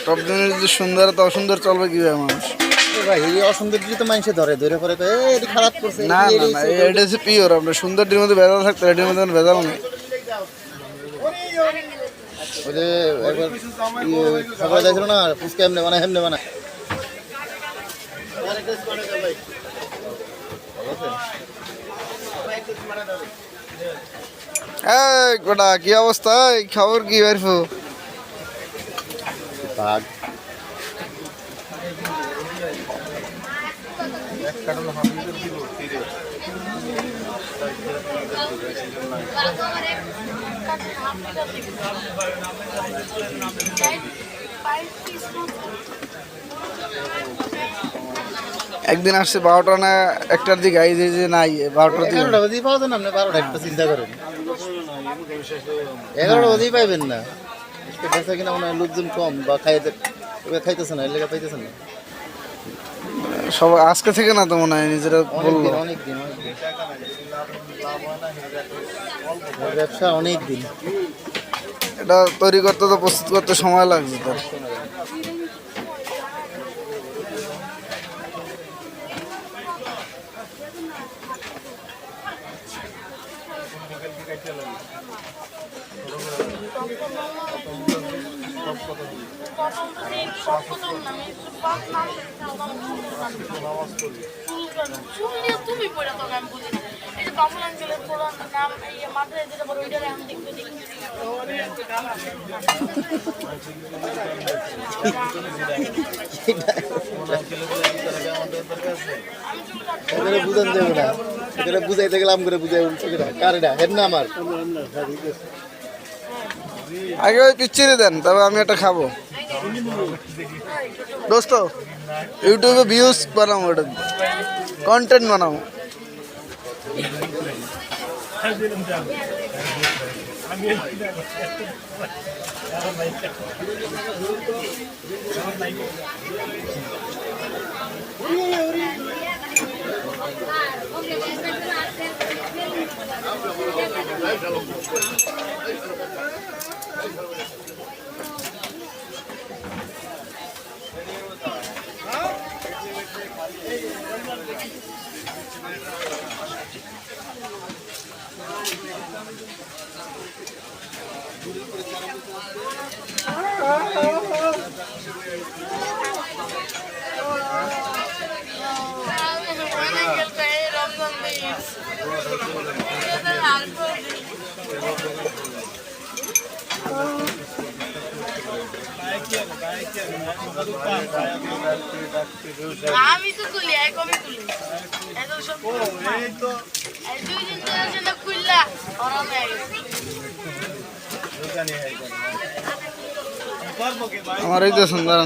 সব জিনিস যদি সুন্দর তো অসুন্দর চলবে কিভাবে মানুষ? ভাই এই অসুন্দর তো মানুষে ধরে ধরে পরে এটা খারাপ করছে। না না না, এটা হচ্ছে পিওর। আপনার সুন্দরটির মধ্যে ভেজাল থাকতো, এটির মধ্যে কোনো ভেজাল নেই। ওই যে একবার খাবার দেখছিল না, ফুচকা এমনি বানায় হেমনে বানায়। এই গোটা কি অবস্থা? এই খবর কি বাইরফু? ভাগ একদিন আসছে 12টা না 1টার দিকে, এই যে নাই 12টার দিকে। 11টা বাজে পাওয়া যায় না, আপনি 12টা একটা চিন্তা করেন। 11টা বাজেই পাইবেন না। বেচা কিনা মনে হয় লোকজন কম বা খাইতেছে না, এর লেগে পাইতেছে না। সব আজকে থেকে না তো মনে হয়, নিজেরা বললো। অনেকদিন ব্যবসা অনেকদিন। এটা তৈরি করতে তো প্রস্তুত করতে সময় লাগছে তো। বুঝান যাবে না, এখানে বুঝাইতে গেলাম করে বুঝাই কারেটা হেড না আমার। আগে ওই পিচ্ছিরে দেন, তবে আমি একটা খাবো। দোস্ত ইউটিউবে ভিউজ বানাবো, ওটা কন্টেন্ট বানাবো। আমি তো তুলি, কবে তুলি? এত সব এই তো এই 2 দিন ধরে না খুললা আরাম হয়ে গেছে। আমার এই তো সুন্দর